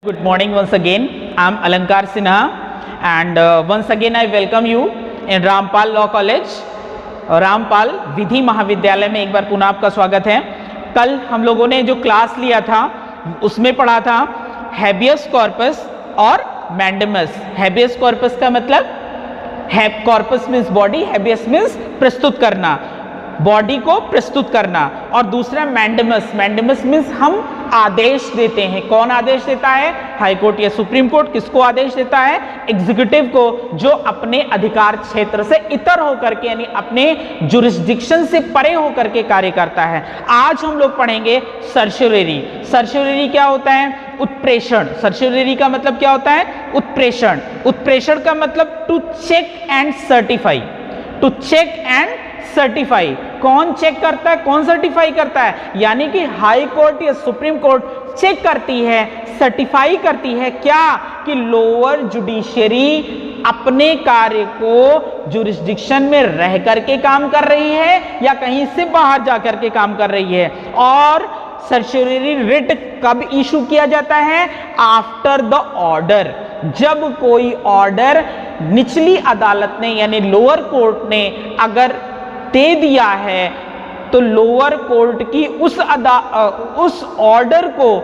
Good morning once again. I am Alankar Sinha and once again I welcome you in Rampal law college. Rampal विधि महाविद्यालय में एक बार पुनः आपका स्वागत है। कल हम लोगों ने जो क्लास लिया था उसमें पढ़ा था हैबियस कॉर्पस और मैंडेमस। हैबियस कॉर्पस का मतलब corpus means body, habeas means प्रस्तुत करना, बॉडी को प्रस्तुत करना, और दूसरा मैंडेमस। मैंडेमस मीन्स हम आदेश देते हैं। कौन आदेश देता है? हाई कोर्ट या सुप्रीम कोर्ट। किसको आदेश देता है? एग्जीक्यूटिव को, जो अपने अधिकार क्षेत्र से इतर होकर के यानी अपने जुरिस्डिक्शन से परे होकर के कार्य करता है। आज हम लोग पढ़ेंगे सर्शियरी। सर्शियरी क्या होता है? उत्प्रेषण। सर्शियरी का मतलब क्या होता है? उत्प्रेषण। उत्प्रेषण का मतलब to check and certify. To check and certify. कौन चेक करता है, कौन सर्टिफाई करता है? यानी कि हाई कोर्ट या सुप्रीम कोर्ट चेक करती है, सर्टिफाई करती है क्या कि लोअर जुडिशरी अपने कार्य को जुरिस्डिक्शन में रह करके काम कर रही है या कहीं से बाहर जाकर के काम कर रही है। और सर्शियरी रिट कब इशू किया जाता है? After the order. जब कोई ऑर्डर निचली अदालत ने यानी लोअर कोर्ट ने अगर दे दिया है तो लोअर कोर्ट की उस ऑर्डर को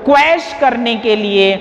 क्वैश करने के लिए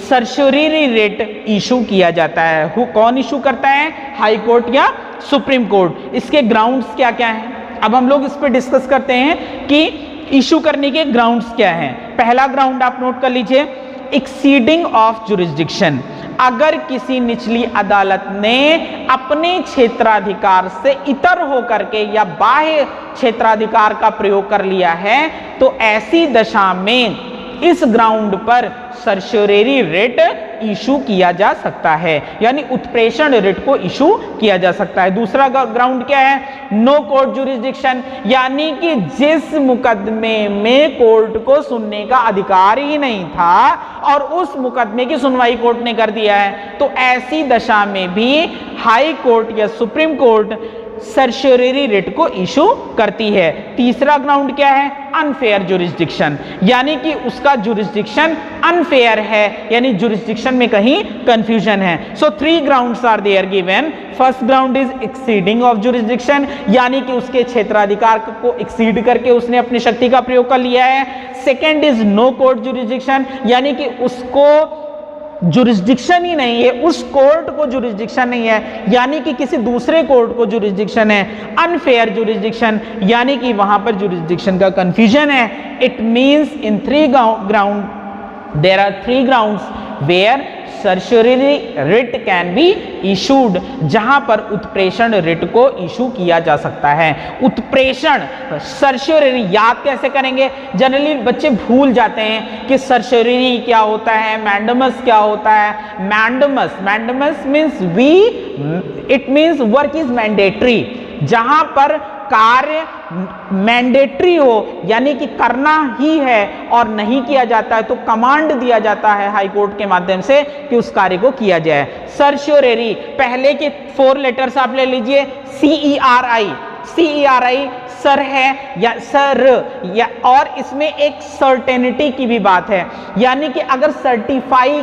सर्शियरी रिट इशू किया जाता है। कौन इशू करता है? हाई कोर्ट या सुप्रीम कोर्ट। इसके ग्राउंड्स क्या क्या हैं? अब हम लोग इस पर डिस्कस करते हैं कि इशू करने के ग्राउंड्स क्या हैं। पहला ग्राउंड आप नोट कर लीजिए, एक्सीडिंग ऑफ जुरिस्डिक्शन। अगर किसी निचली अदालत ने अपने क्षेत्राधिकार से इतर होकर के या बाह्य क्षेत्राधिकार का प्रयोग कर लिया है तो ऐसी दशा में इस ग्राउंड पर सर्शियरी रिट इशू किया जा सकता है, यानी उत्प्रेषण रिट को इशू किया जा सकता है। दूसरा ग्राउंड क्या है? नो कोर्ट जुरिस्डिक्शन, यानी कि जिस मुकदमे में कोर्ट को सुनने का अधिकार ही नहीं था और उस मुकदमे की सुनवाई कोर्ट ने कर दिया है, तो ऐसी दशा में भी हाई कोर्ट या सुप्रीम कोर्ट सर्शियरी रिट को इशू करती है। तीसरा ग्राउंड क्या है? अनफेयर जुरिस्डिक्शन, यानी कि उसका जुरिस्डिक्शन अनफेयर है, यानी जुरिस्डिक्शन में कहीं कंफ्यूजन है। So 3 grounds are there given. First ground is exceeding of jurisdiction, यानी कि उसके क्षेत्राधिकार को एक्सीड करके उसने अपनी शक्ति का प्रयोग कर लिया है। Second is no court jurisdiction, यानी कि उसको जुरिस्डिक्शन ही नहीं है, उस कोर्ट को जुरिस्डिक्शन नहीं है, यानी कि किसी दूसरे कोर्ट को जुरिस्डिक्शन है। अनफेयर जुरिस्डिक्शन, यानी कि वहां पर जुरिस्डिक्शन का कंफ्यूजन है। It means in 3 ground there are 3 grounds where certiorari writ can be issued, जहां पर उत्प्रेषण रिट को इशू किया जा सकता है। उत्प्रेषण सर्शियरी याद कैसे करेंगे? जनरली बच्चे भूल जाते हैं कि सर्शियरी क्या होता है, मैंडेमस क्या होता है। Mandamus means it means work is mandatory, जहां पर कार्य मैंडेटरी हो यानी कि करना ही है और नहीं किया जाता है तो कमांड दिया जाता है हाई कोर्ट के माध्यम से कि उस कार्य को किया जाए। सर्शियरी पहले के 4 लेटर्स आप ले लीजिए, CERI सर है या सर या, और इसमें एक सर्टेनिटी की भी बात है, यानी कि अगर सर्टिफाई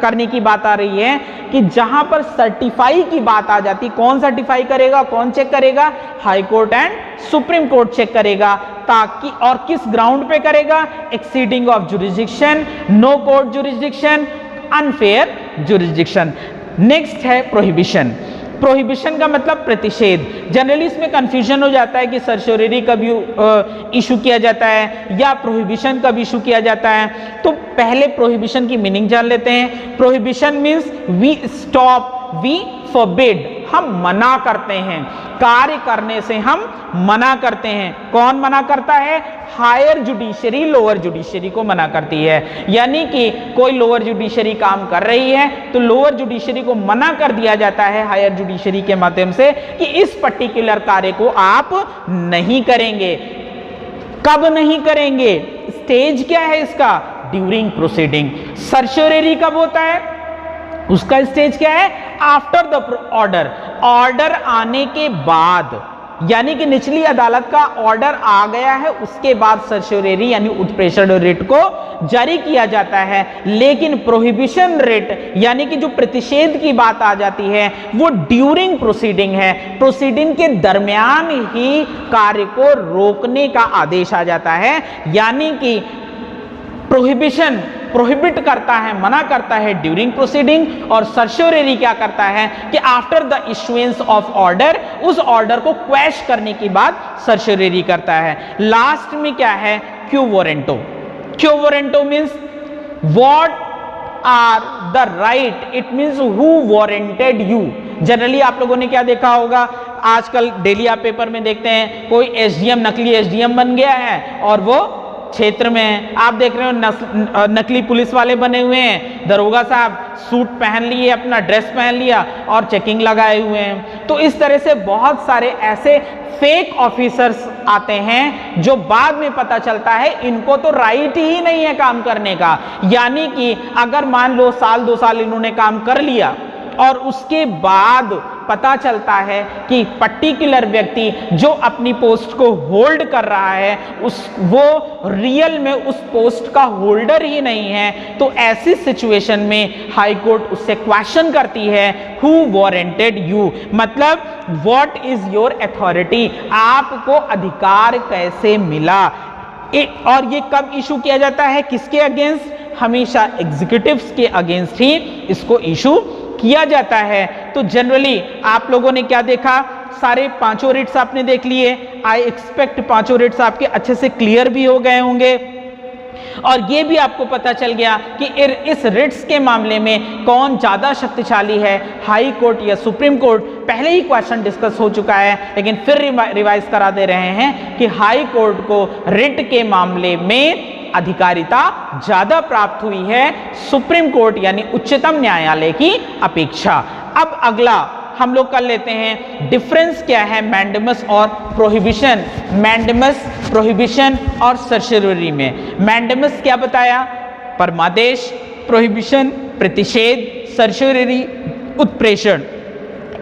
करने की बात आ रही है कि जहां पर सर्टिफाई की बात आ जाती, कौन सर्टिफाई करेगा, कौन चेक करेगा? High court and supreme court check करेगा। ताकि और किस ग्राउंड पे करेगा? Exceeding of jurisdiction, no court jurisdiction, unfair jurisdiction. Next है प्रोहिबिशन। प्रोहिबिशन का मतलब प्रतिषेध। जनरली इसमें कंफ्यूजन हो जाता है कि सर्शियरी कब इशू किया जाता है या प्रोहिबिशन कब इशू किया जाता है। तो पहले प्रोहिबिशन की मीनिंग जान लेते हैं। Prohibition means we stop, we forbid, हम मना करते हैं, कार्य करने से हम मना करते हैं। कौन मना करता है? हायर जुडिशरी लोअर जुडिशरी को मना करती है, यानी कि कोई लोअर जुडिशरी काम कर रही है तो लोअर जुडिशरी को मना कर दिया जाता है हायर जुडिशरी के माध्यम से कि इस पर्टिकुलर कार्य को आप नहीं करेंगे। कब नहीं करेंगे? स्टेज क्या है इसका? During proceeding. सर्शियरी कब होता है? उसका स्टेज क्या है? After the order. ऑर्डर आने के बाद, यानी कि निचली अदालत का ऑर्डर आ गया है, उसके बाद सर्श्योरेरी यानी उत्प्रेषण रिट को जारी किया जाता है। लेकिन प्रोहिबिशन रिट यानी कि जो प्रतिषेध की बात आ जाती है वो ड्यूरिंग प्रोसीडिंग है, प्रोसीडिंग के दरमियान ही कार्य को रोकने का आदेश आ जाता है। यानी कि प्रोहिबिशन प्रोहिबिट करता है, मना करता है ड्यूरिंग प्रोसीडिंग, और सर्श्योरेरी क्या करता है कि after the issuance of order, उस ऑर्डर को क्वैश करने के बाद सर्श्योरेरी करता है। लास्ट में क्या है, quo warranto. Quo warranto means what are the right, it means who warranted you. Generally आप लोगों ने क्या देखा होगा, आजकल डेली आप पेपर में देखते हैं कोई एसडीएम, नकली एसडीएम बन गया है और वो क्षेत्र में आप देख रहे हो नकली पुलिस वाले बने हुए हैं, दरोगा साहब सूट पहन लिए, अपना ड्रेस पहन लिया और चेकिंग लगाए हुए हैं। तो इस तरह से बहुत सारे ऐसे फेक ऑफिसर्स आते हैं जो बाद में पता चलता है इनको तो राइट ही नहीं है काम करने का। यानी कि अगर मान लो साल 2 साल इन्होंने काम कर लिया और उसके बाद पता चलता है कि पर्टिकुलर व्यक्ति जो अपनी पोस्ट को होल्ड कर रहा है वो रियल में उस पोस्ट का होल्डर ही नहीं है, तो ऐसी सिचुएशन में हाई कोर्ट उससे क्वेश्चन करती है हु वारंटेड यू, मतलब व्हाट इज योर अथॉरिटी, आपको अधिकार कैसे मिला। और ये कब इशू किया जाता है, किसके अगेंस्ट, हमेशा एग्जीक्यूटिव्स के अगेंस्ट ही इसको इशू किया जाता है। तो जनरली आप लोगों ने क्या देखा, सारे 5 रिट्स आपने देख लिए। आई एक्सपेक्ट 5 रिट्स आपके अच्छे से क्लियर भी हो गए होंगे और ये भी आपको पता चल गया कि इस रिट्स के मामले में कौन ज्यादा शक्तिशाली है, हाई कोर्ट या सुप्रीम कोर्ट। पहले ही क्वेश्चन डिस्कस हो चुका है लेकिन फिर रिवाइज करा दे रहे हैं कि हाई कोर्ट को रिट के मामले में अधिकारिता ज्यादा प्राप्त हुई है सुप्रीम कोर्ट यानी उच्चतम न्यायालय की अपेक्षा। अब अगला हम लोग कर लेते हैं, डिफरेंस क्या है मैंडेमस और प्रोहिबिशन, मैंडेमस, प्रोहिबिशन और सर्श्योरेरी में। मैंडेमस क्या बताया, परमादेश, प्रोहिबिशन प्रतिषेध, सर्श्योरेरी उत्प्रेषण।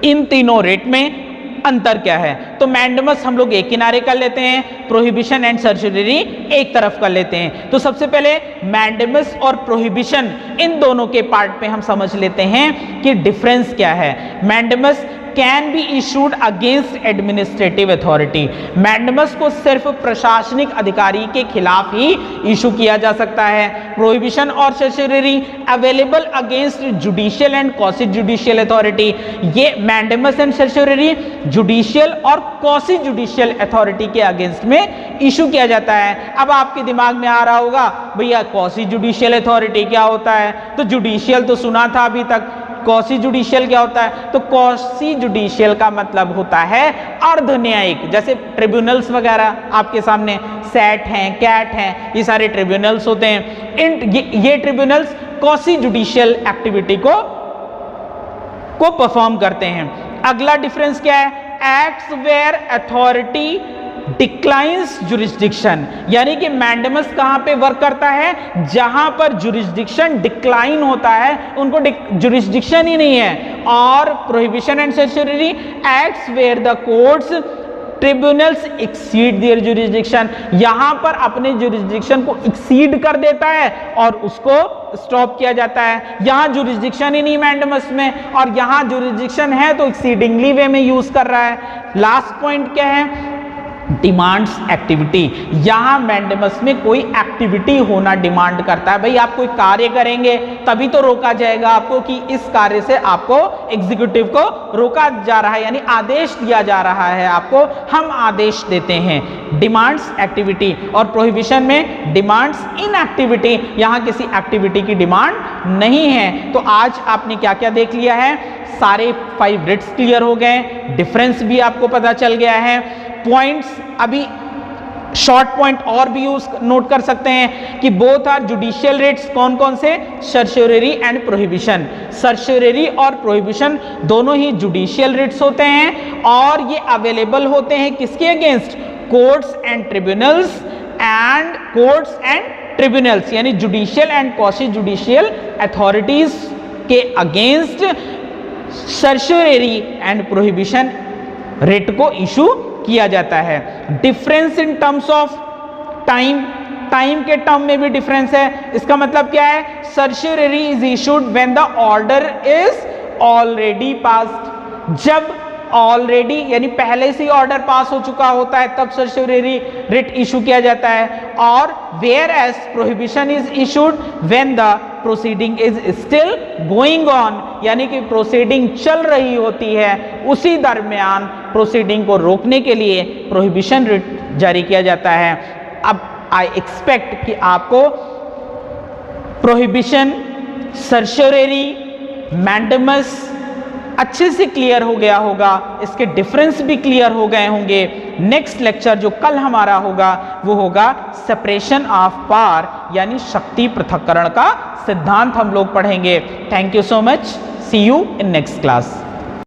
इन तीनों रेट में अंतर क्या है, तो मैंडेमस हम लोग एक किनारे कर लेते हैं, प्रोहिबिशन एंड सर्श्योरेरी एक तरफ कर लेते हैं। तो सबसे पहले मैंडेमस और प्रोहिबिशन इन दोनों के पार्ट पे हम समझ लेते हैं कि डिफरेंस क्या है। Mandamus can be issued against administrative authority, mandamus को सिर्फ प्रशासनिक अधिकारी के खिलाफ ही इशू किया जा सकता है। प्रोहिबिशन और certiorari available against judicial and quasi judicial authority, ये मैंडेमस एंड सर्श्योरेरी जुडिशियल और क्वासी जुडिशियल अथॉरिटी के अगेंस्ट में इशू किया जाता है। अब आपके दिमाग में आ रहा होगा भैया क्वासी जुडिशियल अथॉरिटी क्या होता है, तो जुडिशियल तो सुना था अभी तक, क्वासी जुडिशियल क्या होता है, तो क्वासी जुडिशियल का मतलब होता है अर्ध न्यायिक, जैसे ट्रिब्यूनल्स वगैरह आपके सामने सेट हैं, कैट हैं, ये सारे ट्रिब्यूनल्स होते हैं। ये ट्रिब्यूनल्स क्वासी जुडिशियल एक्टिविटी को परफॉर्म करते हैं। अगला डिफरेंस क्या है, acts where authority declines jurisdiction, यानी कि मैंडेमस कहां पे वर्क करता है, जहां पर जुरिस्डिक्शन डिक्लाइन होता है, उनको जुरिस्डिक्शन ही नहीं है। और prohibition and certiorari acts where the courts tribunals exceed their jurisdiction, यहां पर अपने जुरिस्डिक्शन को एक्सीड कर देता है और उसको स्टॉप किया जाता है। यहां जुरिस्डिक्शन ही नहीं मैंडेमस में, और यहां जुरिस्डिक्शन है तो एक्सीडिंगली वे में यूज कर रहा है। लास्ट पॉइंट क्या है, डिमांड्स एक्टिविटी, यहां मैंडेमस में कोई एक्टिविटी होना डिमांड करता है, भाई आप कोई कार्य करेंगे तभी तो रोका जाएगा आपको कि इस कार्य से आपको एग्जीक्यूटिव को रोका जा रहा है, यानी आदेश दिया जा रहा है आपको, हम आदेश देते हैं। डिमांड्स एक्टिविटी, और प्रोहिबिशन में डिमांड्स इन एक्टिविटी, यहां किसी एक्टिविटी की डिमांड नहीं है। तो आज आपने क्या क्या देख लिया है, सारे 5 रिट्स क्लियर हो गए, डिफरेंस भी आपको पता चल गया है। पॉइंट्स अभी शॉर्ट पॉइंट और भी यूज नोट कर सकते हैं कि बोथ आर जुडिशियल रिट्स, कौन कौन से, सर्श्योरेरी एंड प्रोहिबिशन। सर्श्योरेरी और प्रोहिबिशन दोनों ही जुडिशियल रिट्स होते हैं और ये अवेलेबल होते हैं किसके against, courts and tribunals, and courts and tribunals यानी judicial and quasi judicial authorities के against certiorari and prohibition writ को इशू किया जाता है। Difference in terms of time, time के टर्म में भी डिफरेंस है। इसका मतलब क्या है? Certiorari is issued when the order is already passed. जब ऑलरेडी यानी पहले से ऑर्डर पास हो चुका होता है तब सर्शियरी रिट इशू किया जाता है। और whereas prohibition is issued when the proceeding is still going on, यानी कि प्रोसीडिंग चल रही होती है, उसी दरमियान प्रोसीडिंग को रोकने के लिए प्रोहिबिशन रिट जारी किया जाता है। अब आई एक्सपेक्ट कि आपको प्रोहिबिशन, सर्शियरी, मैंडेमस अच्छे से क्लियर हो गया होगा, इसके डिफरेंस भी क्लियर हो गए होंगे। नेक्स्ट लेक्चर जो कल हमारा होगा वो होगा सेपरेशन ऑफ पावर, यानी शक्ति पृथक्करण का सिद्धांत हम लोग पढ़ेंगे। Thank you so much, see you in next class.